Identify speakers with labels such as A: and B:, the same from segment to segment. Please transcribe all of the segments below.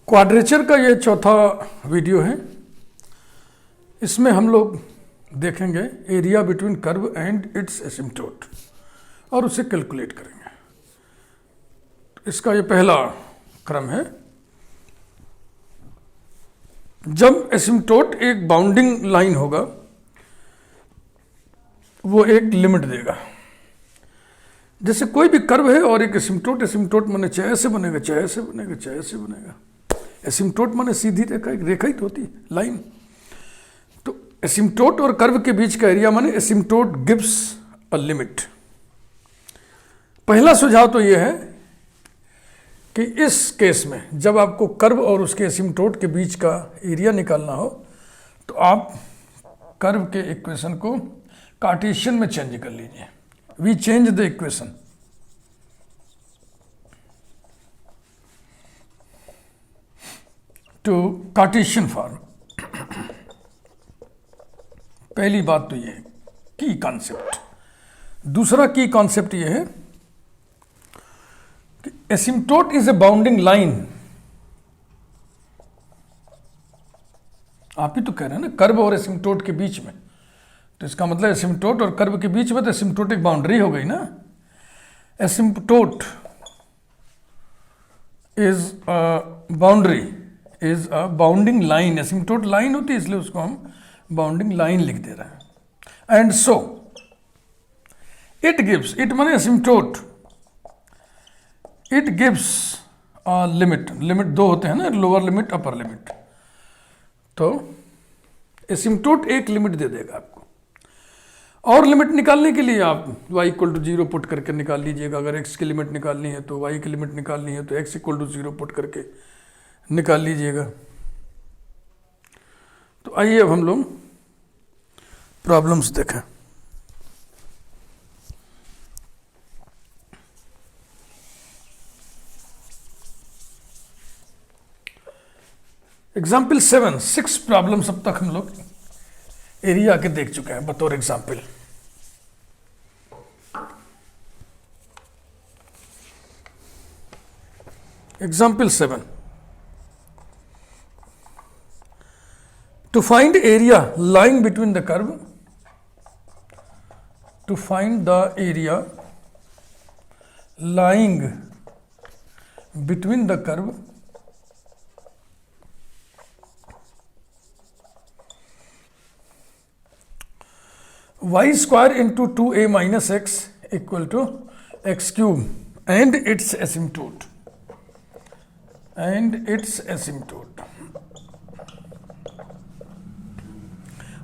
A: Quadrature का ये चौथा वीडियो है। इसमें हम लोग देखेंगे area between curve and its asymptote और उसे कैलकुलेट करेंगे। इसका ये पहला क्रम है। जब एसिम्प्टोट एक बाउंडिंग लाइन होगा वो एक लिमिट देगा। जैसे कोई भी कर्व है और एक एसिम्प्टोट माने चाहे ऐसे बनेगा, चाहे ऐसे बनेगा, चाहे ऐसे बनेगा। एसिम्प्टोट माने सीधी रेखा, एक रेखा ही तो होती है, लाइन। तो एसिम्प्टोट और कर्व के बीच का एरिया माने एसिम्प्टोट गिव्स अ लिमिट। पहला सुझाव तो यह है कि इस केस में जब आपको कर्व और उसके एसिम्प्टोट के बीच का एरिया निकालना हो तो आप कर्व के इक्वेशन को कार्टेशियन में चेंज कर लीजिए। We change the equation to Cartesian form. पहली बात तो ये है की कॉन्सेप्ट। दूसरा की कॉन्सेप्ट ये है कि asymptote is a bounding line. आप ही तो कह रहे हैं ना कर्व और एसिम्प्टोट के बीच में, तो इसका मतलब एसिम्प्टोट और कर्व के बीच में तो एसिम्प्टोट एक बाउंड्री हो गई ना। Asymptote is a boundary, is a bounding line. Asymptote line होती है इसलिए उसको हम बाउंडिंग लाइन लिख दे रहे हैं। And so it gives, it माने asymptote, it gives a limit. Limit दो होते हैं ना, लोअर लिमिट अपर लिमिट। तो एसिम्प्टोट एक लिमिट दे देगा आपको। और लिमिट निकालने के लिए आप y इक्वल टू 0 पुट करके निकाल लीजिएगा। अगर x की लिमिट निकालनी है तो y की लिमिट निकालनी है तो x इक्वल टू 0 पुट करके निकाल लीजिएगा। तो आइए अब हम लोग प्रॉब्लम्स देखें। एग्जाम्पल 7, 6 प्रॉब्लम्स अब तक हम लोग एरिया के देख चुके हैं बतौर example. Example 7, to find area lying between the curve, to find the area lying between the curve y square into 2a minus x equal to x cube and its asymptote, and its asymptote।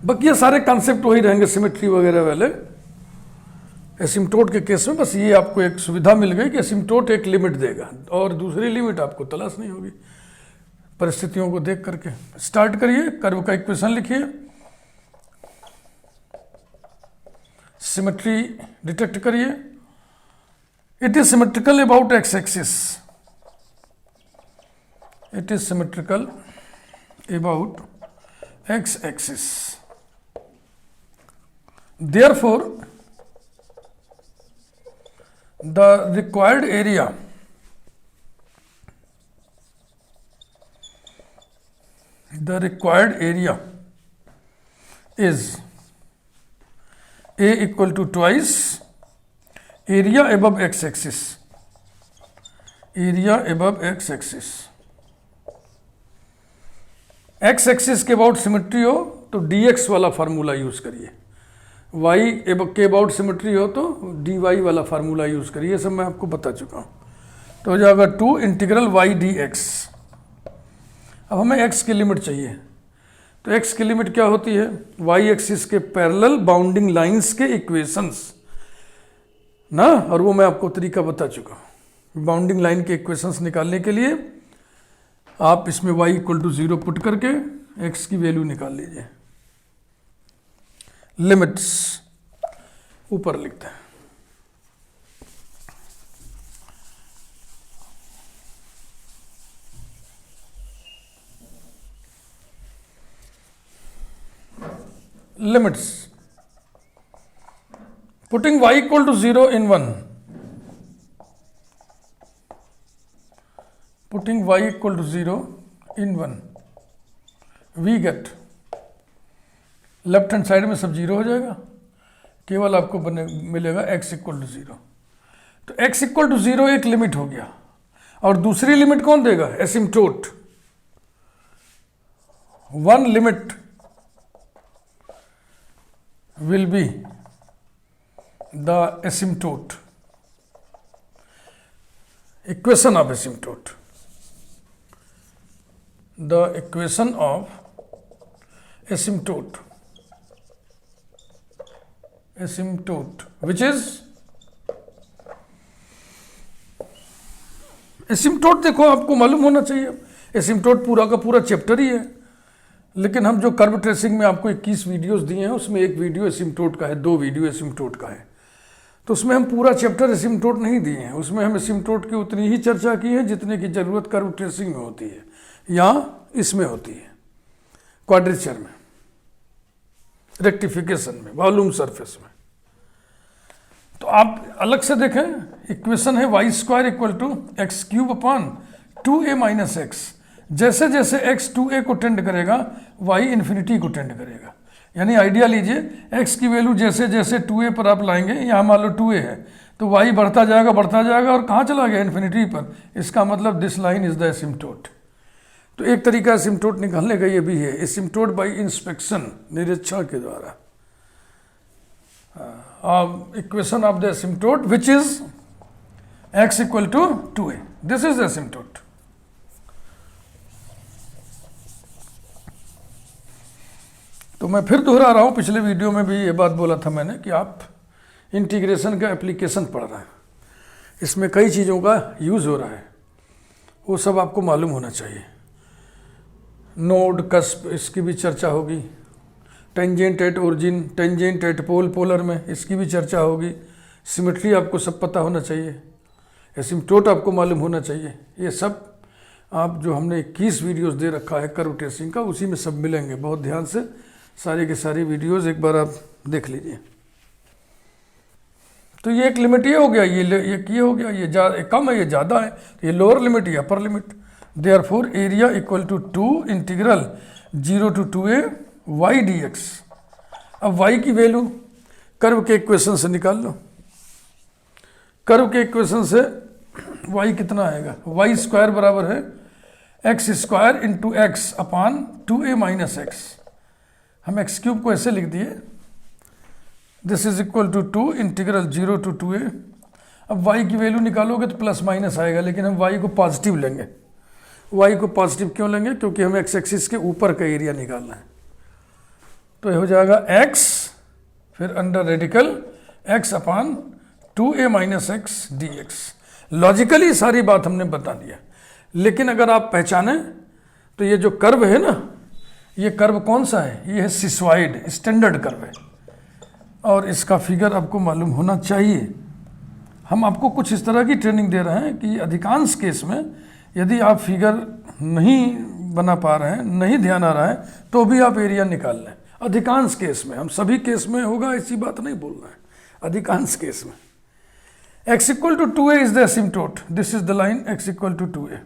A: बाकी ये सारे concept वही रहेंगे symmetry वगैरह वाले। Asymptote के case में बस ये आपको एक सुविधा मिल गई कि एसिम्प्टोट एक लिमिट देगा और दूसरी लिमिट आपको तलाश नहीं होगी परिस्थितियों को देख करके। स्टार्ट करिए, कर्व का इक्वेशन लिखिए, सिमेट्री डिटेक्ट करिए। It is symmetrical about x axis, it is symmetrical about x axis. Therefore, the required area is A equal to twice area above x axis, area above x axis। x axis के about symmetry हो तो dx वाला formula use करिए, y के about symmetry हो तो dy वाला formula use करिए। ये सब मैं आपको बता चुका हूँ। तो हो जाएगा 2 इंटीग्रल y dx। अब हमें x की लिमिट चाहिए, तो x की लिमिट क्या होती है? y एक्सिस के पैरेलल बाउंडिंग लाइंस के इक्वेशंस ना, और वो मैं आपको तरीका बता चुका हूँ। बाउंडिंग लाइन के इक्वेशंस निकालने के लिए आप इसमें y इक्वल टू 0 पुट करके x की वैल्यू निकाल लीजिए। लिमिट्स ऊपर लिखते हैं। Limits, putting y equal to 0 in 1, putting y equal to 0 in 1, we get, left hand side में सब जीरो हो जाएगा, केवल आपको मिलेगा x इक्वल टू 0। तो x इक्वल टू 0 एक लिमिट हो गया, और दूसरी लिमिट कौन देगा? Asymptote. One limit will be the asymptote, equation of asymptote, the equation of asymptote, which is asymptote। देखो आपको मालूम होना चाहिए, asymptote पूरा का पूरा चैप्टर ही है, लेकिन हम जो कर्व ट्रेसिंग में आपको 21 वीडियोस दिए हैं, उसमें एक वीडियो एसिम्प्टोट का है, 2 वीडियो एसिम्प्टोट का है, तो उसमें हम पूरा चैप्टर एसिम्प्टोट नहीं दिए हैं। उसमें हम एसिम्प्टोट की उतनी ही चर्चा की है जितने की ज़रूरत कर्व ट्रेसिंग में होती है, या इसमें होती है, क्वाड्रेचर में, रेक्टिफिकेशन में, वॉल्यूम सरफेस में। तो आप अलग से देखें, इक्वेशन है y square equal to x cube upon 2a minus x. जैसे जैसे x 2a को टेंड करेगा, y इन्फिनिटी को टेंड करेगा। यानी आइडिया लीजिए, x की वैल्यू जैसे जैसे 2a पर आप लाएंगे, यहाँ मान लो 2a है, तो y बढ़ता जाएगा और कहाँ चला गया? इन्फिनिटी पर। इसका मतलब this line is the asymptote. तो एक तरीका एसिम्प्टोट निकालने का ये भी है, एसिम्प्टोट बाई इंस्पेक्शन, निरीक्षण के द्वारा। Equation of the asymptote which is x equal to 2a, this is the asymptote. तो मैं फिर दोहरा रहा हूँ, पिछले वीडियो में भी ये बात बोला था मैंने कि आप इंटीग्रेशन का एप्लीकेशन पढ़ रहे हैं, इसमें कई चीज़ों का यूज़ हो रहा है, वो सब आपको मालूम होना चाहिए। नोड, कस्प, इसकी भी चर्चा होगी। Tangent at origin, tangent at pole, polar में, इसकी भी चर्चा होगी। सिमेट्री आपको सब पता होना चाहिए, एसिम्प्टोट आपको मालूम होना चाहिए। ये सब आप जो हमने 21 वीडियोस दे रखा है कर्व ट्रेसिंग का, उसी में सब मिलेंगे। बहुत ध्यान से सारी की सारी वीडियोस एक बार आप देख लीजिए। तो ये एक लिमिट ये हो गया, ये हो गया, ये कम है, ये ज़्यादा है, ये लोअर लिमिट, ये upper limit. Therefore area equal to 2 integral 0 to 2a y dx। अब y की वैल्यू कर्व के इक्वेशन से निकाल लो। कर्व के इक्वेशन से y कितना आएगा? y स्क्वायर बराबर है x square into x upon 2a minus x. हम एक्स क्यूब को ऐसे लिख दिए, this is equal to 2 integral 0 to 2a। अब y की वैल्यू निकालोगे तो प्लस माइनस आएगा, लेकिन हम y को पॉजिटिव लेंगे। y को पॉजिटिव क्यों लेंगे? क्योंकि हमें एक्स एक्सिस के ऊपर का एरिया निकालना है। तो ये हो जाएगा x, फिर under radical x upon 2a minus x dx। Logically सारी बात हमने बता दिया, लेकिन अगर आप पहचाने तो ये जो कर्व है ना, ये कर्व कौन सा है? ये है सिसॉइड, स्टैंडर्ड कर्व है, और इसका फिगर आपको मालूम होना चाहिए। हम आपको कुछ इस तरह की ट्रेनिंग दे रहे हैं कि अधिकांश केस में यदि आप फिगर नहीं बना पा रहे हैं, नहीं ध्यान आ रहा है, तो भी आप एरिया निकाल लें। अधिकांश केस में, हम सभी केस में होगा ऐसी बात नहीं बोल रहे हैं, अधिकांश केस में। x equal to 2a is the asymptote, this is the line x equal to 2a।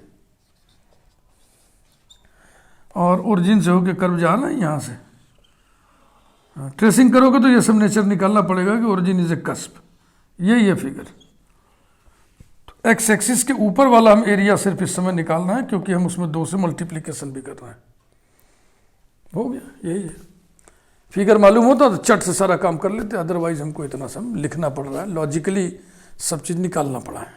A: और ओरिजिन से होकर कर्व जा रहा है यहाँ से। ट्रेसिंग करोगे तो ये सब नेचर निकालना पड़ेगा कि ओरिजिन इज ए कस्प, ये फिगर। तो एक्स एक्सिस के ऊपर वाला हम एरिया सिर्फ इस समय निकालना है, क्योंकि हम उसमें 2 से मल्टीप्लिकेशन भी कर रहे हैं। हो गया, यही है। फिगर मालूम होता तो चट से सारा काम कर लेते, अदरवाइज हमको इतना सब लिखना पड़ रहा है, लॉजिकली सब चीज़ निकालना पड़ा है।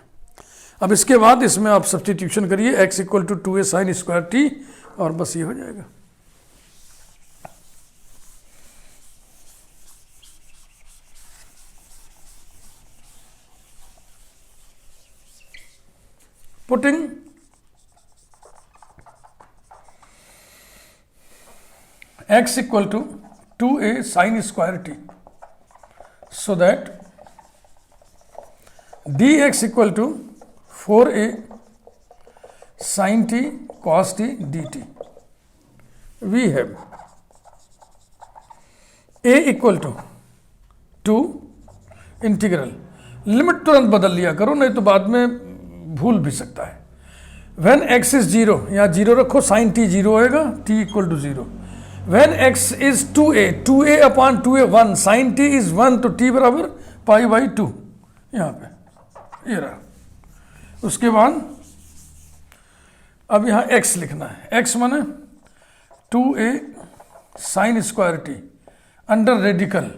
A: अब इसके बाद इसमें आप सब्स्टिट्यूशन करिए, x equal to 2a sine square t, और बस ये हो जाएगा। Putting x equal to 2a sine square t, so that dx equal to 4a sin t cos t dt। we have a equal to 2 integral, limit तुरंत बदल लिया करो, नहीं तो बाद में भूल भी सकता है। व्हेन एक्स इज जीरो, यहाँ जीरो रखो, साइन टी जीरो होएगा, t equal to zero. When x is 2a upon 2a 1, sine t is 1, तो टी बराबर पाई बाई 2, यहाँ पे ये रहा। उसके बाद अब यहाँ x लिखना है, x माने 2a sine square T under radical.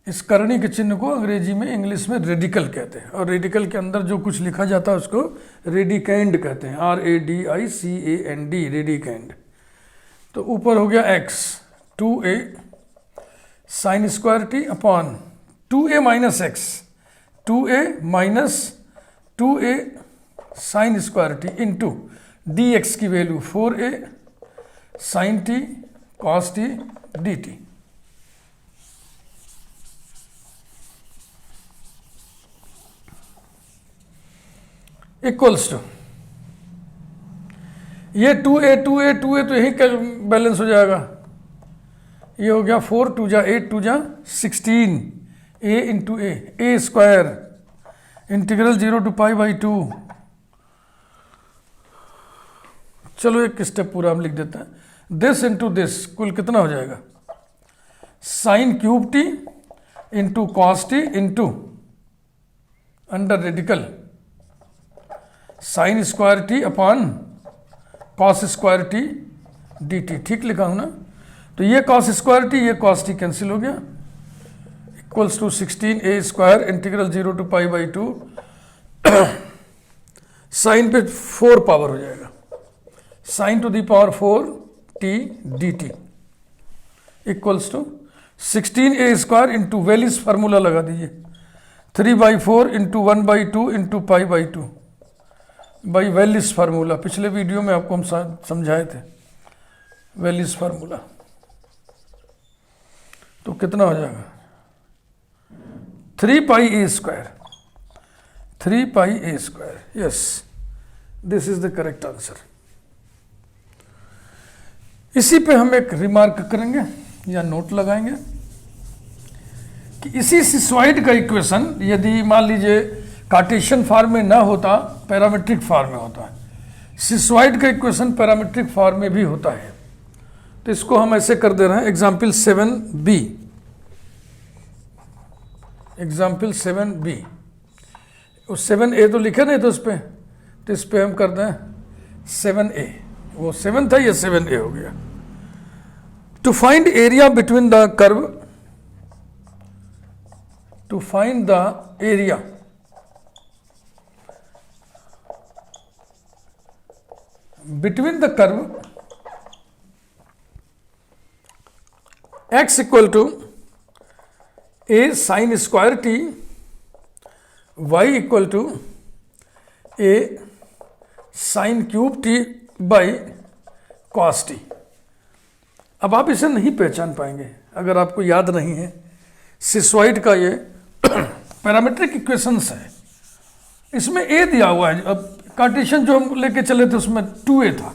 A: इस करणी के चिन्ह को अंग्रेजी में, इंग्लिश में रेडिकल कहते हैं, और रेडिकल के अंदर जो कुछ लिखा जाता है उसको रेडिकेंड कहते हैं, RADICAND, रेडिकेंड। तो ऊपर हो गया x 2a sine square T upon 2a minus x, 2a minus 2a sine square t into dx की value 4a sine t cos t dt। Equals to ये 2a तो यही बैलेंस हो जाएगा। ये हो गया 4 2 जा 8 2 जा 16 a into a square integral 0 to pi by 2। चलो एक स्टेप पूरा हम लिख देते हैं। दिस इंटू दिस कुल कितना हो जाएगा, sine cube T into cos T into under radical sine square T upon cos square T D T. ठीक लिखा हूं ना? तो ये कॉस स्क्वायर टी, ये कॉस टी कैंसिल हो गया, equals to 16a square integral 0 to pi by 2, sine पे 4 पावर हो जाएगा, sine to the power 4 T D T equals to 16a square into Wallis formula लगा दीजिए, 3/4 into 1/2 into pi by 2 by Wallis formula. पिछले video में आपको हम समझाए थे वेलिस फार्मूला। तो कितना हो जाएगा 3πa square, 3πa square. Yes, this is the correct answer. इसी पे हम एक रिमार्क करेंगे या नोट लगाएंगे कि इसी सिसॉइड का इक्वेशन यदि मान लीजिए कार्टेशियन फॉर्म में ना होता, पैरामेट्रिक फॉर्म में होता है। सिसॉइड का इक्वेशन पैरामेट्रिक फॉर्म में भी होता है। तो इसको हम ऐसे कर दे रहे हैं, एग्जाम्पल 7b, एग्जाम्पल 7b। उस 7a तो लिखे नहीं तो उस पर, तो इस पर हम कर दें 7a। वो 7 था, ये 7a हो गया। To find area between the curve, to find the area between the curve x equal to a sin square t, y equal to a sin cube t by cos t। अब आप इसे नहीं पहचान पाएंगे अगर आपको याद नहीं है। सिसॉइड का ये पैरामेट्रिक इक्वेशंस है, इसमें a दिया हुआ है। अब कार्टेशियन जो हम लेके चले थे उसमें 2a था,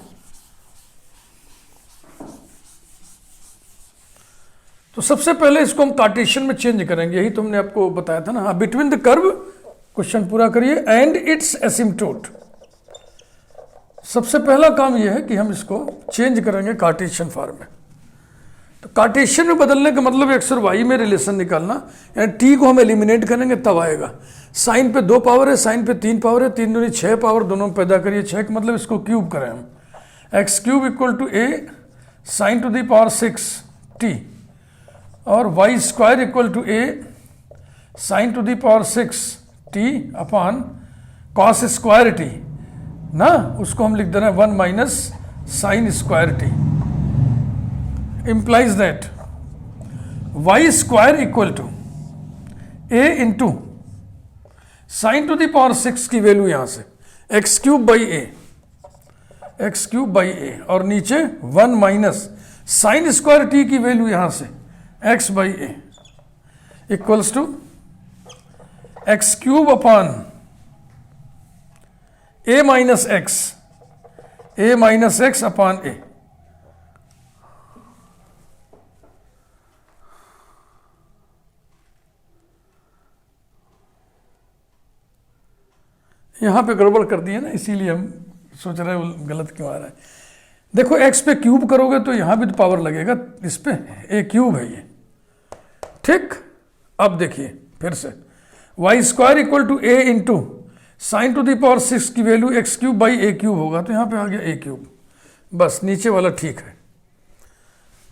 A: तो सबसे पहले इसको हम कार्टेशियन में चेंज करेंगे। यही तो हमने आपको बताया था ना। हाँ, बिटवीन द कर्व, क्वेश्चन पूरा करिए, एंड इट्स एसिम्प्टोट। सबसे पहला काम यह है कि हम इसको चेंज करेंगे कार्टेशियन फॉर्म में। तो कार्टेशियन में बदलने का मतलब एक्स और वाई में रिलेशन निकालना, यानी टी को हम एलिमिनेट करेंगे तब आएगा। साइन पे 2 पावर है, साइन पे 3 पावर है, 3 दूनी 6 पावर, दोनों पैदा करिए 6 का मतलब इसको क्यूब करें हम। X cube equal to a sine to the power 6 t, और y square equal to a sine to the power 6 t upon cos square t ना, उसको हम लिख दे रहे हैं 1 minus sine square t. implies that y square equal to a into sin to the power 6 की value यहां से x cube by a, x cube by a, और नीचे 1 माइनस साइन स्क्वायर टी की वैल्यू यहां से x by a equals to x cube upon a minus x upon a. यहां पे गड़बड़ कर दिए ना, इसीलिए हम सोच रहे हो गलत क्यों आ रहा है। देखो x पे क्यूब करोगे तो यहाँ भी तो पावर लगेगा, इस पे a क्यूब है ये, ठीक। अब देखिए फिर से y square equal to a into sine to the power 6 की value x cube by a cube होगा, तो यहाँ पे आ गया ए क्यूब, बस नीचे वाला ठीक है।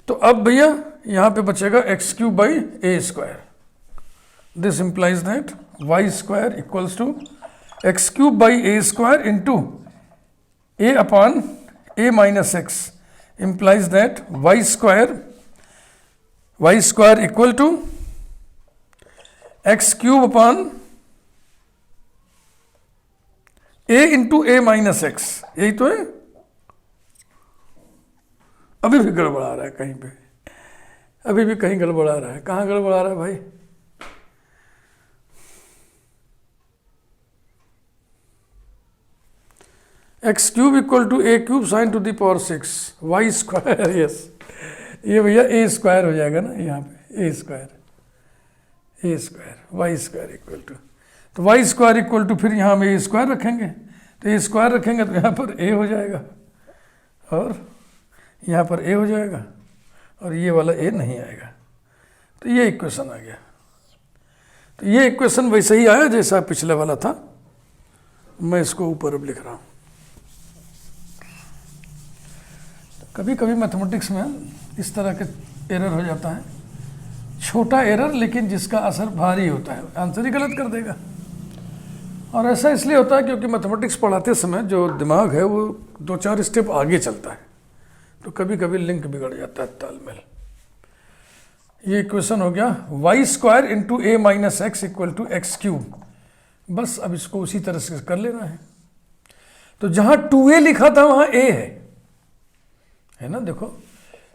A: तो अब भैया यहाँ पे बचेगा x cube by a square. This implies that y square equals to x cube by a square into a upon a minus x implies that y square equal to x cube upon a into a minus x। यही तो है। अभी भी गड़बड़ा रहा है कहीं पे, अभी भी कहीं गड़बड़ा रहा है। कहाँ गड़बड़ा रहा है भाई? X cube equal to a cube sine to the power 6 y square, yes ये भैया ए स्क्वायर हो जाएगा ना, यहाँ पे a square y square equal to, तो वाई स्क्वायर इक्वल टू फिर यहाँ में ए स्क्वायर रखेंगे, तो ए स्क्वायर रखेंगे तो यहाँ पर ए हो जाएगा और यहाँ पर ए हो जाएगा और ये वाला ए नहीं आएगा। तो ये इक्वेशन आ गया। तो ये इक्वेशन वैसे ही आया जैसा पिछले वाला था। मैं इसको ऊपर अब लिख रहा हूँ। कभी कभी मैथमेटिक्स में इस तरह के एरर हो जाता है, छोटा एरर लेकिन जिसका असर भारी होता है, आंसर ही गलत कर देगा। और ऐसा इसलिए होता है क्योंकि मैथमेटिक्स पढ़ाते समय जो दिमाग है वो 2-4 स्टेप आगे चलता है, तो कभी कभी लिंक बिगड़ जाता है, तालमेल। ये इक्वेशन हो गया y square into a minus x equal to x cube. बस अब इसको उसी तरह से कर लेना है। तो जहाँ 2a लिखा था वहाँ a है ना, देखो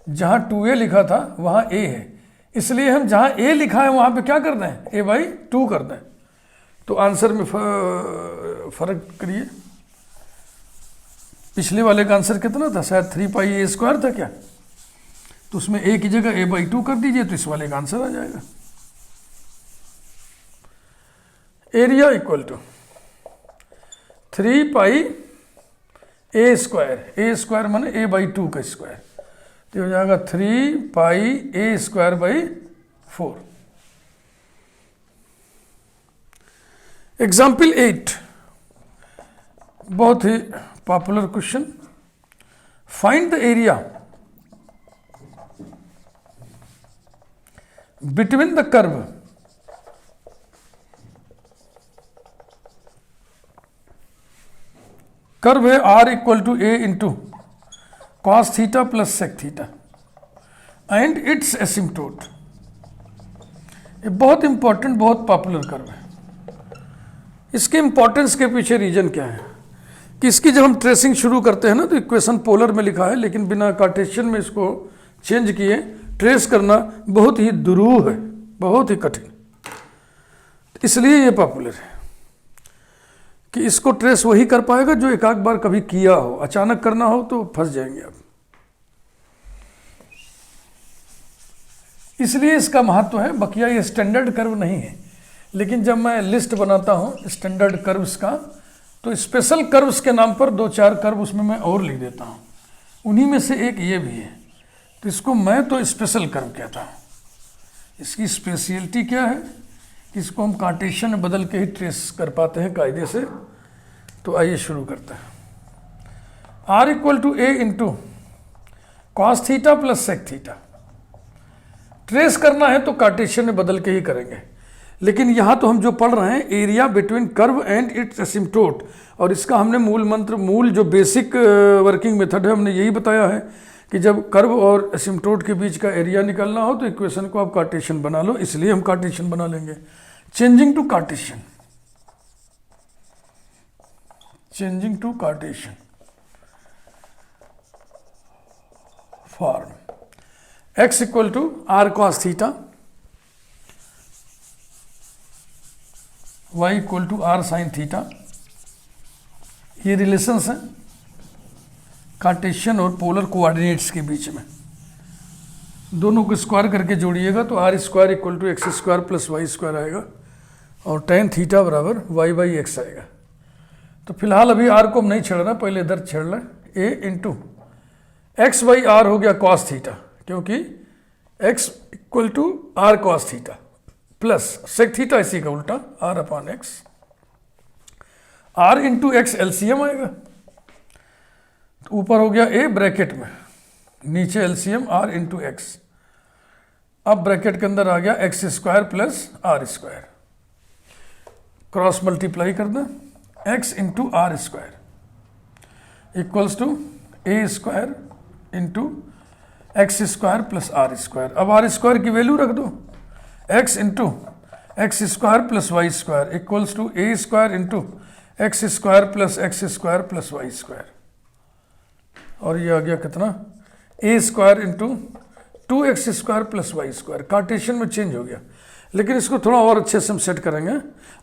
A: जहाँ 2a लिखा था वहाँ a है, इसलिए हम जहाँ a लिखा है वहाँ पे क्या कर दें, a बाई 2 कर दें। तो आंसर में फर्क करिए। पिछले वाले का आंसर कितना था, शायद 3 पाई ए स्क्वायर था क्या, तो उसमें a की जगह a बाई 2 कर दीजिए तो इस वाले का आंसर आ जाएगा। Area equal to 3 pi a square माने a बाई 2 का स्क्वायर, तो हो जाएगा 3 pi a square by 4। Example 8, बहुत ही popular question. Find the area between the curve है r equal to a into cos theta plus sec theta and its asymptote. ये बहुत इंपॉर्टेंट, बहुत पॉपुलर कर्व है। इसके इंपॉर्टेंस के पीछे रीजन क्या है कि इसकी जब हम ट्रेसिंग शुरू करते हैं ना, तो इक्वेशन पोलर में लिखा है, लेकिन बिना कार्टेशियन में इसको चेंज किए ट्रेस करना बहुत ही दुरूह है, बहुत ही कठिन। इसलिए ये पॉपुलर है कि इसको ट्रेस वही कर पाएगा जो एक आध बार कभी किया हो। अचानक करना हो तो फंस जाएंगे आप। इसलिए इसका महत्व है। बकिया ये स्टैंडर्ड कर्व नहीं है, लेकिन जब मैं लिस्ट बनाता हूं स्टैंडर्ड कर्व्स का, तो स्पेशल कर्व्स के नाम पर 2-4 कर्व उसमें मैं और लिख देता हूं। उन्हीं में से एक ये भी है, तो इसको मैं तो स्पेशल कर्व कहता हूं। इसकी स्पेशलिटी क्या है कि इसको हम कार्टेशियन में बदल के ही ट्रेस कर पाते हैं कायदे से। तो आइए शुरू करते हैं। r equal to a into cos theta plus sec theta. Trace करना है तो कार्टेशियन में बदल के ही करेंगे, लेकिन यहाँ तो हम जो पढ़ रहे हैं area between curve and its asymptote, और इसका हमने मूल मंत्र, मूल जो बेसिक वर्किंग मेथड है, हमने यही बताया है कि जब कर्व और एसिम्प्टोट के बीच का एरिया निकालना हो तो इक्वेशन को आप कार्टेशियन बना लो। इसलिए हम कार्टेशियन बना लेंगे। Changing to Cartesian, form x equal to r cos theta, y equal to r sine theta. ये रिलेशंस हैं कार्टेशियन और पोलर कोऑर्डिनेट्स के बीच में। दोनों को स्क्वायर करके जोड़िएगा तो r square equal to x square plus y square आएगा, और tan थीटा बराबर y बाई एक्स आएगा। तो फिलहाल अभी आर को हम नहीं छेड़ रहे, पहले इधर छेड़ लें। A into x by r हो गया कॉस थीटा, क्योंकि एक्स equal to r cos theta plus sec theta इसी का उल्टा r upon x. R into x LCM आएगा, तो ऊपर हो गया ए ब्रैकेट में, नीचे एलसीएम आर इंटू एक्स। अब ब्रैकेट के अंदर आ गया x square plus r square, cross multiply कर दें, x into r square equals to a square into x square plus r square. अब आर स्क्वायर की वैल्यू रख दो, x into x square plus y square equals to a square into x square plus x square plus y square. और ये आ गया कितना, a square into 2x square plus y square. Cartesian में change हो गया, लेकिन इसको थोड़ा और अच्छे से हम सेट करेंगे।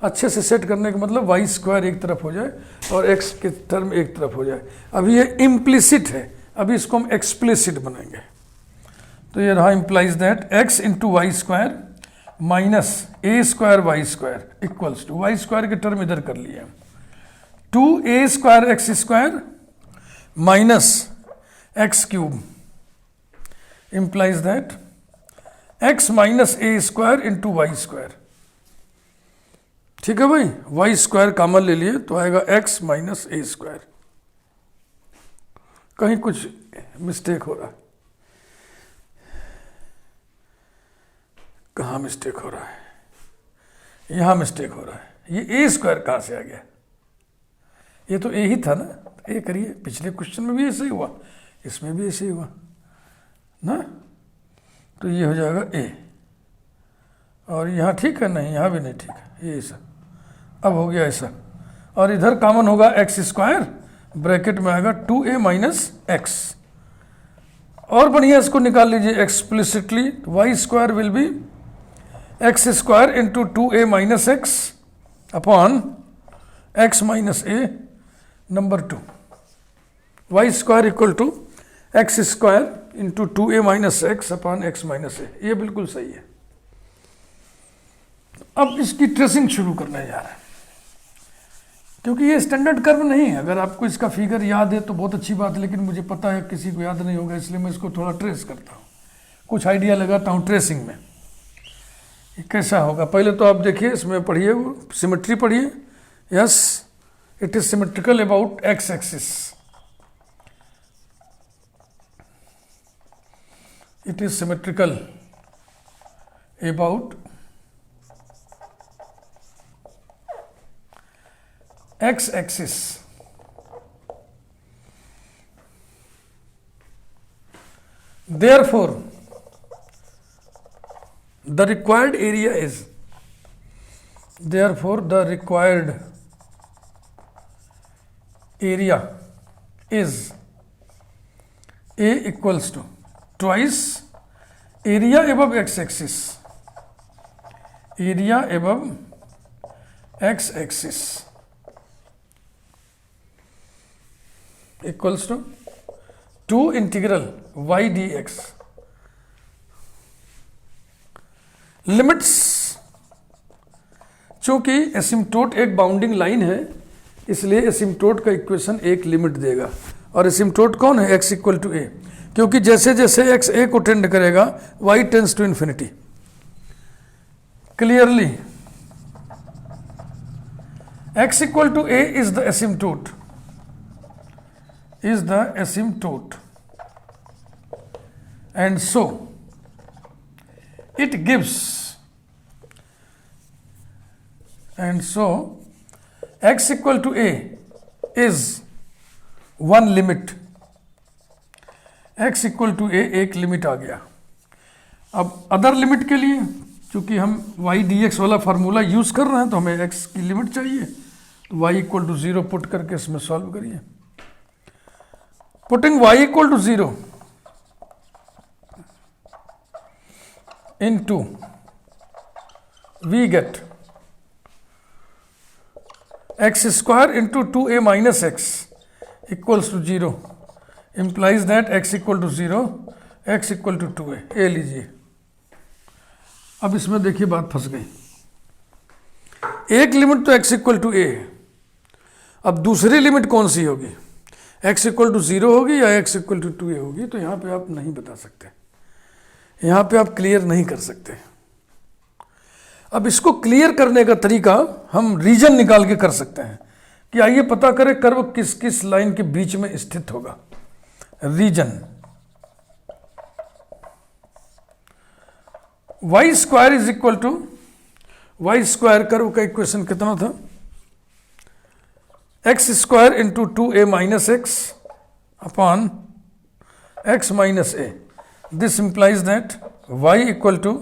A: अच्छे से सेट करने का मतलब वाई स्क्वायर एक तरफ हो जाए और एक्स के टर्म एक तरफ हो जाए। अभी ये इम्प्लिसिट है, अभी इसको हम एक्सप्लिसिट बनाएंगे। तो ये रहा implies that x into y square minus a square y square equals to, y square के टर्म इधर कर लिए हम, 2a square x square minus x cube implies that x minus a square into y square. ठीक है भाई, Y square common ले लिए तो आएगा x माइनस ए स्क्वायर। कहीं कुछ मिस्टेक हो रहा है, कहाँ मिस्टेक हो रहा है, यहां मिस्टेक हो रहा है। ये ए स्क्वायर कहां से आ गया, ये तो ए ही था ना, ए करिए। पिछले क्वेश्चन में भी ऐसे ही हुआ, इसमें भी ऐसे ही हुआ ना, तो ये हो जाएगा ए, और यहाँ ठीक है, नहीं यहाँ भी नहीं ठीक है, ये ऐसा अब हो गया ऐसा। और इधर कॉमन होगा एक्स स्क्वायर, ब्रैकेट में आएगा 2a माइनस एक्स। और बढ़िया इसको निकाल लीजिए explicitly, y square will be x square into 2a minus x upon x minus a number 2। Y square equal to x square into 2a minus x upon x minus a. ये बिल्कुल सही है। अब इसकी ट्रेसिंग शुरू करने जा रहा है, क्योंकि ये स्टैंडर्ड कर्व नहीं है। अगर आपको इसका फिगर याद है तो बहुत अच्छी बात है, लेकिन मुझे पता है किसी को याद नहीं होगा, इसलिए मैं इसको थोड़ा ट्रेस करता हूँ, कुछ आइडिया लगाता हूँ ट्रेसिंग में ये कैसा होगा। पहले तो आप देखिए, इसमें पढ़िए, वो सिमेट्री पढ़िए। Yes, it is symmetrical about x axis, it is symmetrical about x axis. Therefore, the required area is, therefore the required area is A equals to twice area above x axis, area above x axis equals to 2 integral y dx। Limits, चूंकि asymptote एक bounding line है, इसलिए asymptote का equation एक limit देगा। और asymptote कौन है, x इक्वल टू ए, क्योंकि जैसे जैसे x a को टेंड करेगा y tends to infinity. Clearly x equal to a is the asymptote, is the asymptote, and so it gives, and so x equal to a is one limit, x equal to a एक limit आ गया। अब other limit के लिए, चूंकि हम y dx वाला formula use कर रहे हैं, तो हमें x की लिमिट चाहिए, तो y इक्वल टू 0 पुट करके इसमें सॉल्व करिए। Putting y equal to 0 into, we get x square into 2a minus x equals to 0, implies that x equal to 0, x equal to 2a। ये लीजिए, अब इसमें देखिए बात फंस गई। एक लिमिट तो x इक्वल टू a है, अब दूसरी लिमिट कौन सी होगी, x इक्वल टू 0 होगी या x इक्वल टू 2a होगी, तो यहाँ पे आप नहीं बता सकते, यहाँ पे आप क्लियर नहीं कर सकते। अब इसको क्लियर करने का तरीका हम रीजन निकाल के कर सकते हैं कि आइए पता करें कर्व किस किस लाइन के बीच में स्थित होगा। Region y square is equal to, y square curve का इक्वेशन कितना था, x square into 2a minus x upon x minus a. This implies that y equal to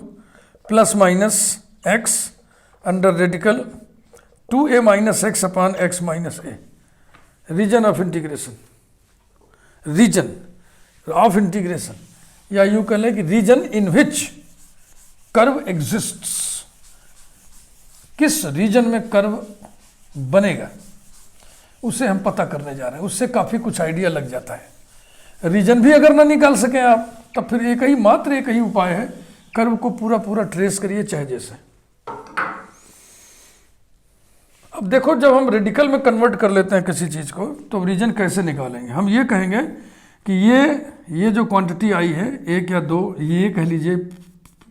A: plus minus x under radical 2a minus x upon x minus a. Region of integration, region of integration, या यूं कह लें कि region in which curve exists, किस region में curve बनेगा उसे हम पता करने जा रहे हैं। उससे काफी कुछ आइडिया लग जाता है। रीजन भी अगर ना निकाल सकें आप, तब फिर एक ही मात्र एक ही उपाय है, कर्व को पूरा पूरा ट्रेस करिए चाहे जैसे। अब देखो, जब हम रेडिकल में कन्वर्ट कर लेते हैं किसी चीज को, तो रीजन कैसे निकालेंगे। हम ये कहेंगे कि ये जो क्वांटिटी आई है, एक या दो, ये कह लीजिए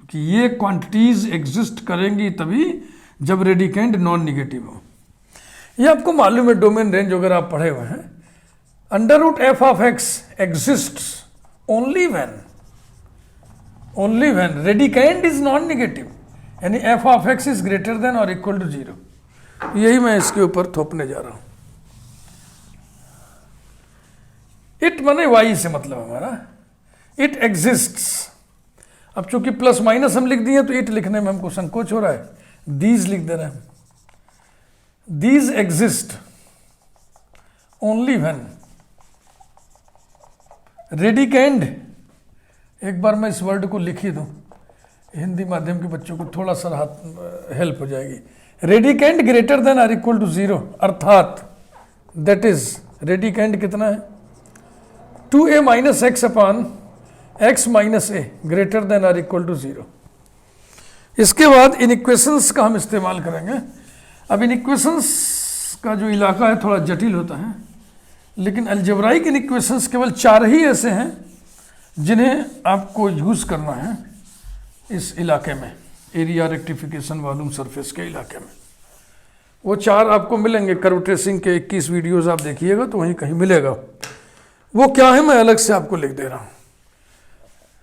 A: कि ये क्वांटिटीज एग्जिस्ट करेंगी तभी जब रेडिकेंड नॉन निगेटिव हो। ये आपको मालूम है, डोमेन रेंज वगैरह आप पढ़े हुए हैं। Under root f of x exist only when radicand is non negative, यानी f of x is greater than और इक्वल टू 0। यही मैं इसके ऊपर थोपने जा रहा हूं। इट माने वाई से मतलब हमारा, इट एग्जिस्ट्स। अब चूंकि प्लस माइनस हम लिख दिए तो इट लिखने में हमको संकोच हो रहा है, दीज लिख दे रहे हैं। These exist only when radicand, एक बार मैं इस वर्ड को लिख ही दूं, हिंदी माध्यम के बच्चों को थोड़ा सा हेल्प हो जाएगी। रेडिकेंड ग्रेटर देन और इक्वल टू 0, अर्थात दैट इज रेडिकेंड कितना है, 2a minus x upon x minus a greater than और इक्वल टू 0। इसके बाद इन इक्वेशंस का हम इस्तेमाल करेंगे। अब इन इक्वेशंस का जो इलाका है थोड़ा जटिल होता है, लेकिन अलजेब्राइक इन इक्वेशंस केवल 4 ही ऐसे हैं जिन्हें आपको यूज करना है इस इलाके में, एरिया रेक्टिफिकेशन वॉल्यूम सरफेस के इलाके में। वो 4 आपको मिलेंगे, कर्व ट्रेसिंग के 21 वीडियोस आप देखिएगा तो वहीं कहीं मिलेगा। वो क्या है मैं अलग से आपको लिख दे रहा हूँ।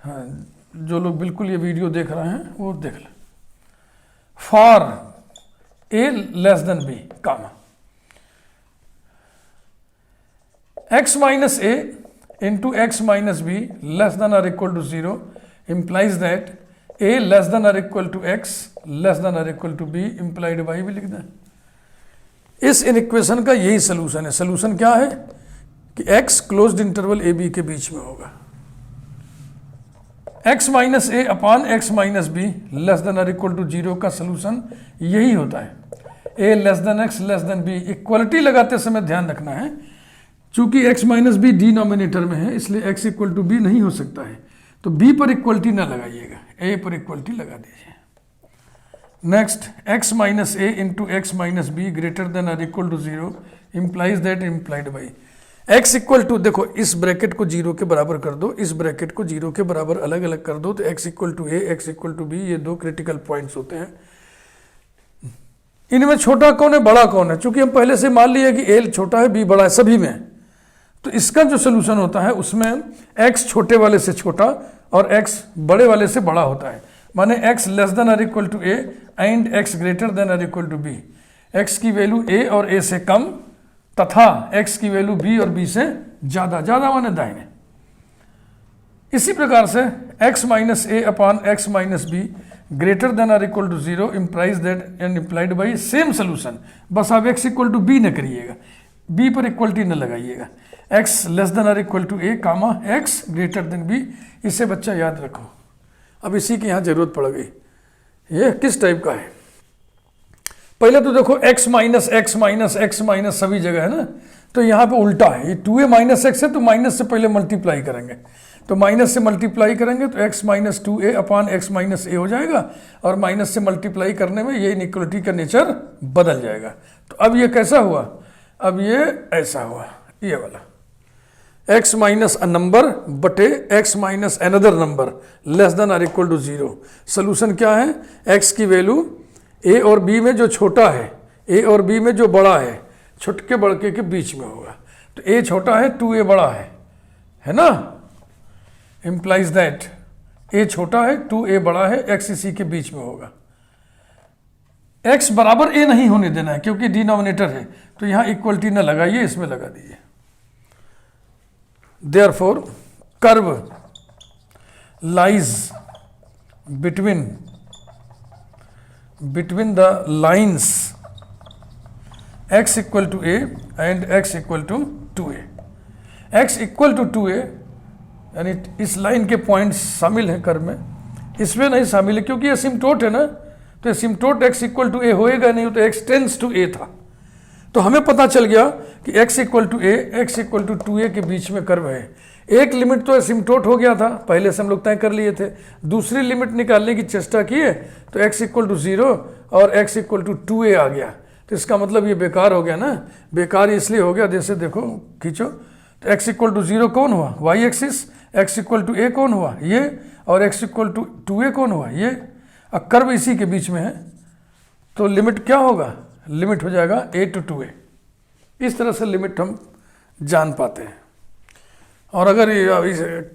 A: हाँ, जो लोग बिल्कुल ये वीडियो देख रहे हैं वो देख लें। For a less than b comma x minus a into x minus b less than और equal to 0 implies that a less than और equal to x less than और equal to b implied y भी लिख दें। इस in equation का यही solution है। सोल्यूशन क्या है कि x closed interval a b के बीच में होगा। x minus a upon x minus b less than और इक्वल टू 0 का सोल्यूशन यही होता है। a less than x less than b, equality लगाते समय ध्यान रखना है, चूंकि x माइनस बी डिनोमिनेटर में है इसलिए x इक्वल टू बी नहीं हो सकता है, तो b पर इक्वलिटी ना लगाइएगा, a पर इक्वलिटी लगा दीजिए। Next, x minus a into x minus b greater than और equal to 0 implies that implied by x equal to, देखो इस ब्रैकेट को 0 के बराबर कर दो, इस ब्रैकेट को 0 के बराबर अलग अलग कर दो, तो x equal to a x equal to b, ये 2 क्रिटिकल पॉइंट्स होते हैं। इनमें छोटा कौन है बड़ा कौन है, चूंकि हम पहले से मान लिए कि a छोटा है b बड़ा है सभी में, तो इसका जो सोल्यूशन होता है उसमें x छोटे वाले से छोटा और x बड़े वाले से बड़ा होता है। माने x लेस देन और equal to a and x greater than और इक्वल टू b, x की वैल्यू a और a से कम तथा x की वैल्यू b और b से ज्यादा, ज्यादा माने दाहिने। इसी प्रकार से x minus a upon x minus b greater than और equal to 0 implies that and implied by same solution, बस आप x इक्वल टू b न करिएगा, b पर इक्वलिटी न लगाइएगा। x लेस देन और equal to a comma x greater than b, इसे बच्चा याद रखो। अब इसी की यहाँ जरूरत पड़ गई। ये किस टाइप का है, पहले तो देखो x minus x minus x minus सभी जगह है ना, तो यहाँ पे उल्टा है, ये 2a माइनस एक्स है तो माइनस से पहले मल्टीप्लाई करेंगे, तो माइनस से मल्टीप्लाई करेंगे तो x minus 2a upon x minus a हो जाएगा, और माइनस से मल्टीप्लाई करने में ये इनइक्वलिटी का नेचर बदल जाएगा। तो अब ये कैसा हुआ, अब ये ऐसा हुआ, ये वाला x माइनस अ नंबर बटे x minus another number less than or equal to 0। Solution क्या है, x की वैल्यू a और b में जो छोटा है, a और b में जो बड़ा है, छोटके बड़के के बीच में होगा। तो a छोटा है 2a बड़ा है ना, इम्प्लाइज दैट a छोटा है 2a बड़ा है, x इसी के बीच में होगा। x बराबर a नहीं होने देना है क्योंकि डिनोमिनेटर है, तो यहां इक्वलिटी ना लगाइए, इसमें लगा दीजिए। Therefore, curve lies between the lines x equal to a and x equal to 2a। x equal to 2a यानी इस लाइन के पॉइंट्स शामिल हैं कर्व में, इसमें नहीं शामिल है क्योंकि एसिम्प्टोट है ना, तो asymptote x equal to a होएगा नहीं, तो x टेंड्स टू a था। तो हमें पता चल गया कि x equal to a, x equal to 2a के बीच में कर्व है। एक लिमिट तो एसिम्प्टोट हो गया था, पहले से हम लोग तय कर लिए थे। दूसरी लिमिट निकालने की चेष्टा किए तो x इक्वल टू 0 और x इक्वल टू 2a आ गया। तो इसका मतलब ये बेकार हो गया ना, बेकार इसलिए हो गया, जैसे देखो खींचो तो x इक्वल टू 0 कौन हुआ, y axis, x equal to a कौन हुआ, ये, और x इक्वल टू 2a कौन हुआ, ये। अब कर्व इसी के बीच में है, तो लिमिट क्या होगा, लिमिट हो जाएगा a टू 2a। इस तरह से लिमिट हम जान पाते हैं। और अगर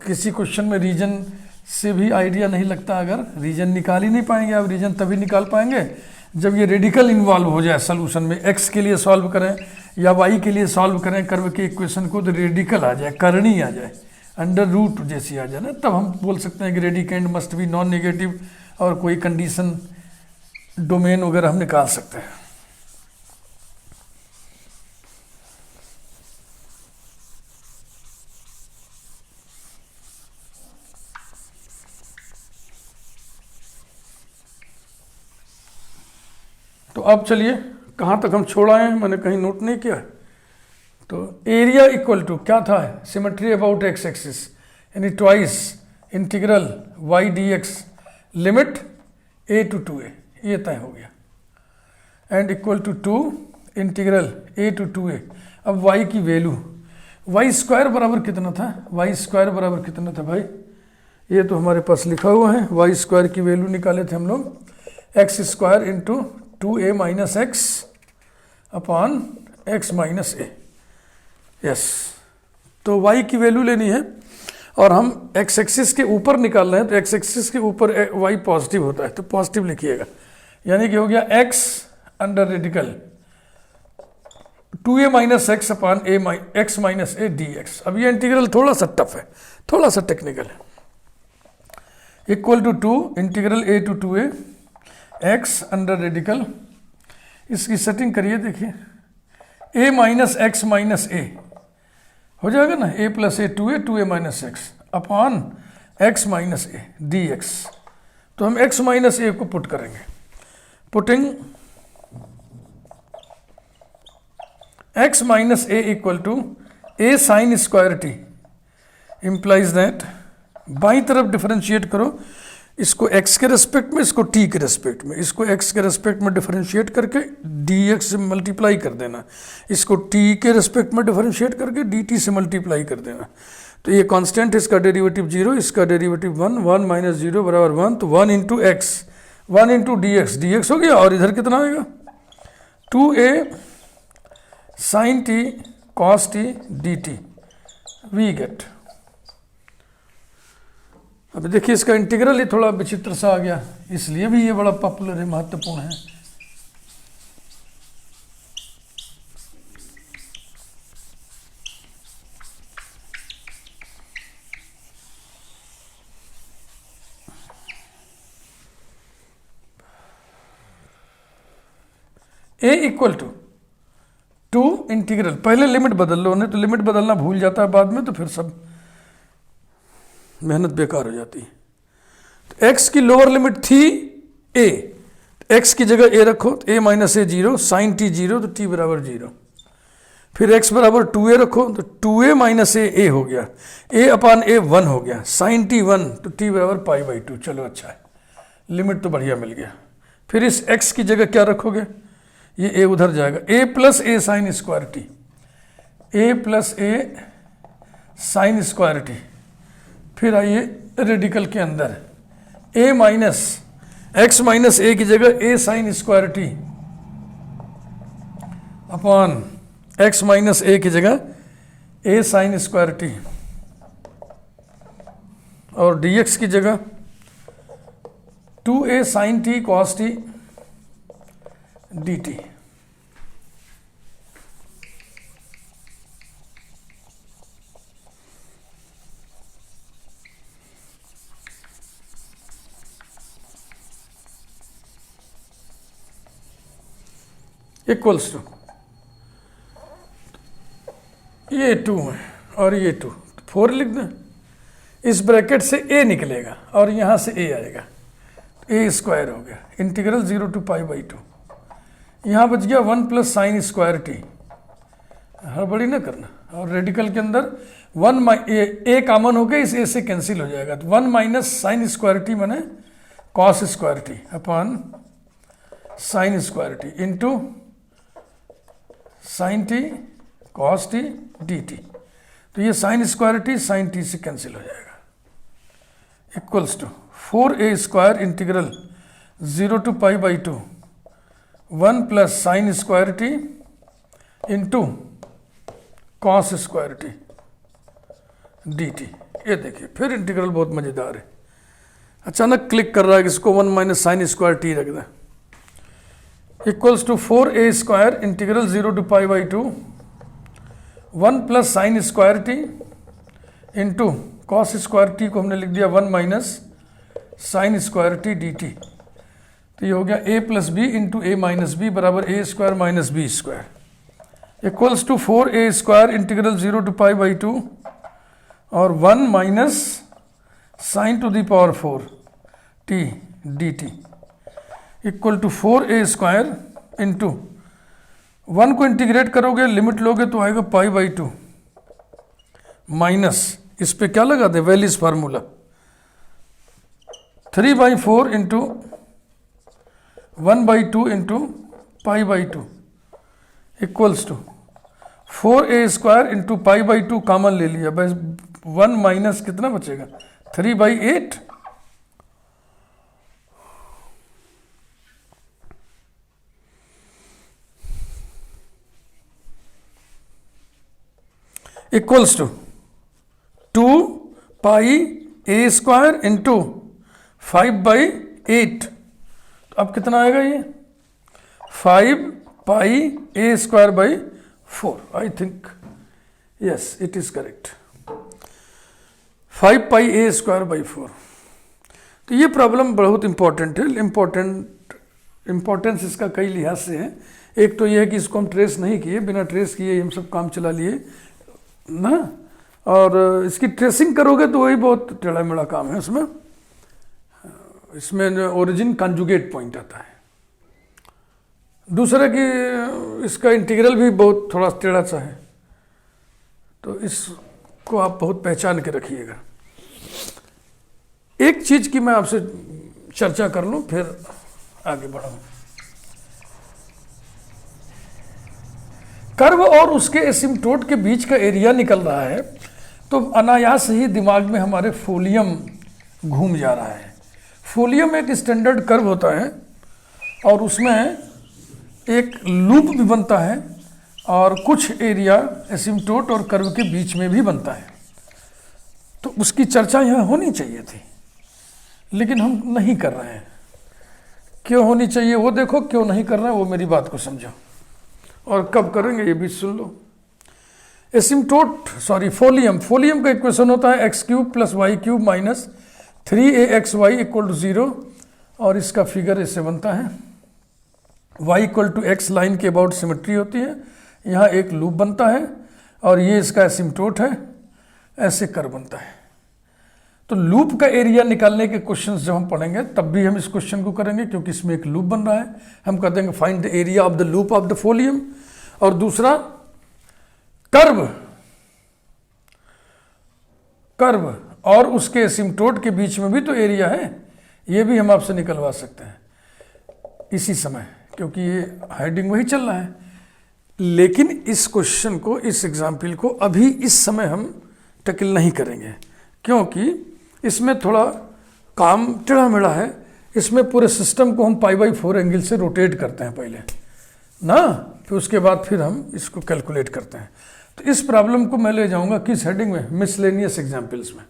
A: किसी क्वेश्चन में रीजन से भी आइडिया नहीं लगता, अगर रीजन निकाल ही नहीं पाएंगे, अब रीजन तभी निकाल पाएंगे जब ये रेडिकल इन्वॉल्व हो जाए सोल्यूशन में। x के लिए सॉल्व करें या y के लिए सॉल्व करें कर्व के इक्वेशन को, तो रेडिकल आ जाए, करनी आ जाए, अंडर रूट जैसी आ जाए ना, तब हम बोल सकते हैं कि radicand must be non negative, और कोई कंडीशन डोमेन वगैरह हम निकाल सकते हैं। तो अब चलिए कहाँ तक हम छोड़ आए हैं, मैंने कहीं नोट नहीं किया। तो एरिया इक्वल टू क्या था, सिमेट्री अबाउट x एक्सिस, यानी twice integral y dx limit a to 2a, ये तय हो गया, and equal to 2 integral a to 2a। अब y की वैल्यू, y स्क्वायर बराबर कितना था, y स्क्वायर बराबर कितना था भाई, ये तो हमारे पास लिखा हुआ है। y स्क्वायर की वैल्यू निकाले थे हम लोग, x square into 2a minus x upon x minus a। Yes, तो y की वैल्यू लेनी है और हम x एक्सिस के ऊपर निकाल रहे हैं, तो x एक्सिस के ऊपर y पॉजिटिव होता है, तो पॉजिटिव लिखिएगा, यानी कि हो गया x under radical 2a minus x upon x minus a dx। अब ये इंटीग्रल थोड़ा सा टफ है, थोड़ा सा टेक्निकल है। Equal to 2 integral a to 2a x under radical, इसकी सेटिंग करिए, देखिए a minus x minus a हो जाएगा ना, a plus a 2a minus x upon x minus a dx। तो हम x माइनस a को पुट करेंगे, putting x minus a equal to a sine square t implies that, बाई तरफ differentiate करो, इसको x के रेस्पेक्ट में, इसको t के रेस्पेक्ट में, इसको x के रेस्पेक्ट में डिफरेंशिएट करके dx से मल्टीप्लाई कर देना, इसको t के रेस्पेक्ट में डिफरेंशिएट करके dt से मल्टीप्लाई कर देना। तो ये कांस्टेंट, इसका डेरिवेटिव 0, इसका डेरिवेटिव 1, 1 माइनस 0 बराबर 1, तो 1 इंटू एक्स, 1 इंटू dx हो गया, और इधर कितना आएगा 2a sine t cos t dt, we get. अब देखिए इसका इंटीग्रल ही थोड़ा विचित्र सा आ गया, इसलिए भी ये बड़ा पॉपुलर है, महत्वपूर्ण है। a इक्वल टू 2 इंटीग्रल, पहले लिमिट बदल लो, नहीं तो लिमिट बदलना भूल जाता है बाद में, तो फिर सब मेहनत बेकार हो जाती है। तो x की लोअर लिमिट थी a, x की जगह a रखो, तो a minus a 0, sine t 0, तो t बराबर 0। फिर x बराबर 2a रखो, तो 2a माइनस a हो गया, a अपान a 1 हो गया, साइन t 1, तो t बराबर पाई बाई 2। चलो अच्छा है, लिमिट तो बढ़िया मिल गया। फिर इस x की जगह क्या रखोगे, ये a उधर जाएगा, a plus a sine square t, a plus a sine square t. फिर आइए रेडिकल के अंदर a minus x minus a की जगह a sine square T upon x minus a की जगह ए साइन स्क्वायर टी, और dx की जगह 2a sine t cos t dt। Equals to ये 2 है और ये 2, 4 लिख दें। इस ब्रैकेट से a निकलेगा और यहाँ से a आएगा, a स्क्वायर हो गया, इंटीग्रल 0 to π/2। यहाँ बच गया 1 प्लस साइन स्क्वायर टी, हड़बड़ी ना करना। और रेडिकल के अंदर 1 a कॉमन हो गया, इस a से कैंसिल हो जाएगा, तो 1 माइनस साइन स्क्वायर टी माने cos square T upon sine square t into sine t cos t D t. तो ये sine square t sine t से कैंसिल हो जाएगा, equals to 4a square integral 0 to π/2 1 plus sine square t into cos square T D t. ये देखिए फिर integral बहुत मज़ेदार है, अचानक क्लिक कर रहा है कि इसको 1 माइनस साइन स्क्वायर टी रख दें, equals to 4a square integral 0 to π/2 1 plus sine square t into cos square t को हमने लिख दिया 1 minus sine square T D t. तो ये हो गया a plus b into a minus b बराबर a square minus b square, equals to 4a square integral 0 to π/2 और 1 minus sine to the power 4 T D t, equal to 4a square into 1 को integrate करोगे, limit लोगे तो आएगा π/2 minus, इस पे क्या लगा दे Wallis formula 3/4 into 1/2 into π/2 equals to 4a square into π/2 common ले लिया, बस 1 माइनस कितना बचेगा 3/8 equals to 2πa square into 5/8। तो अब कितना आएगा ये 5πa square by 4। I think yes it is correct, 5πa square by 4। तो ये प्रॉब्लम बहुत इंपॉर्टेंट है, इम्पोर्टेंस इसका कई लिहाज से है। एक तो ये है कि इसको हम ट्रेस नहीं किए, बिना ट्रेस किए हम सब काम चला लिए ना, और इसकी ट्रेसिंग करोगे तो वही बहुत टेढ़ा मेढ़ा काम है उसमें। इसमें ओरिजिन कॉन्जुगेट पॉइंट आता है। दूसरा कि इसका इंटीग्रल भी बहुत थोड़ा टेढ़ा सा है, तो इसको आप बहुत पहचान के रखिएगा। एक चीज की मैं आपसे चर्चा कर लूं फिर आगे बढ़ूं। कर्व और उसके एसिम्प्टोट के बीच का एरिया निकल रहा है, तो अनायास ही दिमाग में हमारे फोलियम घूम जा रहा है। फोलियम एक स्टैंडर्ड कर्व होता है और उसमें एक लूप भी बनता है और कुछ एरिया एसिम्प्टोट और कर्व के बीच में भी बनता है। तो उसकी चर्चा यहाँ होनी चाहिए थी, लेकिन हम नहीं कर रहे हैं। क्यों होनी चाहिए वो देखो, क्यों नहीं कर रहे हैं वो मेरी बात को समझो, और कब करेंगे ये भी सुन लो। एसिम्प्टोट फोलियम का इक्वेशन होता है x³ + y³ माइनस 3axy = 0, और इसका फिगर ऐसे बनता है। y = x लाइन के अबाउट सिमेट्री होती है, यहाँ एक लूप बनता है और ये इसका एसिम्प्टोट है, ऐसे कर्व बनता है। तो लूप का एरिया निकालने के क्वेश्चंस जब हम पढ़ेंगे तब भी हम इस क्वेश्चन को करेंगे, क्योंकि इसमें एक लूप बन रहा है। हम कर देंगे find the area of the loop of the folium. और दूसरा कर्व और उसके एसिम्प्टोट के बीच में भी तो एरिया है, ये भी हम आपसे निकलवा सकते हैं इसी समय, क्योंकि ये हेडिंग वही चल रहा है। लेकिन इस क्वेश्चन को, इस एग्जाम्पल को अभी इस समय हम टैकल नहीं करेंगे, क्योंकि इसमें थोड़ा काम टेढ़ा मेढ़ा है। इसमें पूरे सिस्टम को हम π/4 एंगल से रोटेट करते हैं पहले ना, फिर उसके बाद फिर हम इसको कैलकुलेट करते हैं। तो इस प्रॉब्लम को मैं ले जाऊंगा किस हेडिंग में, मिसलेनियस एग्जाम्पल्स में।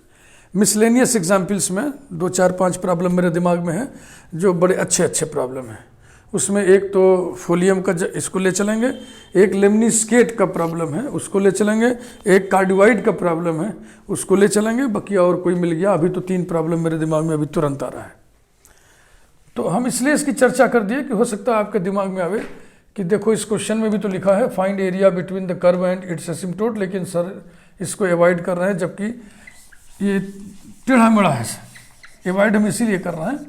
A: मिसलेनियस एग्जाम्पल्स में 2 4 5 प्रॉब्लम मेरे दिमाग में है जो बड़े अच्छे प्रॉब्लम हैं। उसमें एक तो फोलियम का इसको ले चलेंगे, एक लेमनिस्केट का प्रॉब्लम है उसको ले चलेंगे, एक कार्डियोइड का प्रॉब्लम है उसको ले चलेंगे, बाकी और कोई मिल गया। अभी तो 3 प्रॉब्लम मेरे दिमाग में अभी तुरंत आ रहा है। तो हम इसलिए इसकी चर्चा कर दिए कि हो सकता है आपके दिमाग में आवे कि देखो इस क्वेश्चन में भी तो लिखा है find area between the curve and its asymptote, लेकिन सर इसको अवॉइड कर रहे हैं, जबकि ये टेढ़ा मेढ़ा है। अवॉइड हम इसीलिए कर रहे हैं,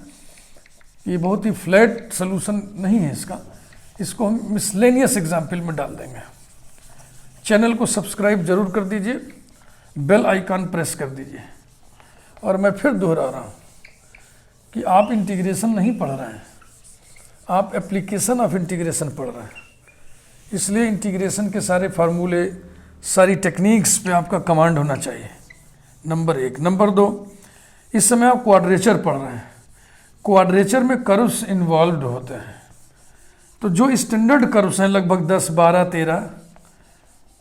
A: ये बहुत ही फ्लैट सोल्यूशन नहीं है इसका, इसको हम मिसलेनियस एग्जाम्पल में डाल देंगे। चैनल को सब्सक्राइब जरूर कर दीजिए, बेल आइकन प्रेस कर दीजिए। और मैं फिर दोहरा रहा हूँ कि आप इंटीग्रेशन नहीं पढ़ रहे हैं, आप एप्लीकेशन ऑफ इंटीग्रेशन पढ़ रहे हैं। इसलिए इंटीग्रेशन के सारे फार्मूले, सारी टेक्निक्स पे आपका कमांड होना चाहिए, नंबर 1। नंबर 2, इस समय आप क्वाड्रेचर पढ़ रहे हैं। क्वाड्रेचर में कर्व्स इन्वॉल्व होते हैं, तो जो स्टैंडर्ड कर्व्स हैं लगभग 10 12 13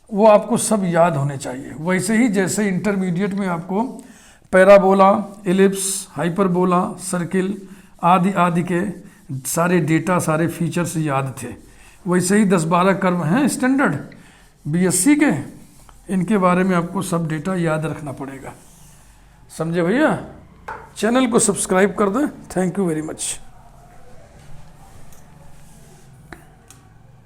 A: वो आपको सब याद होने चाहिए। वैसे ही जैसे इंटरमीडिएट में आपको पैराबोला, एलिप्स, हाइपरबोला, सर्किल आदि आदि के सारे डेटा, सारे फीचर्स याद थे, वैसे ही 10 12 कर्व हैं स्टैंडर्ड बीएससी के, इनके बारे में आपको सब डेटा याद रखना पड़ेगा। समझे भैया? चैनल को सब्सक्राइब कर दें। Thank you very much.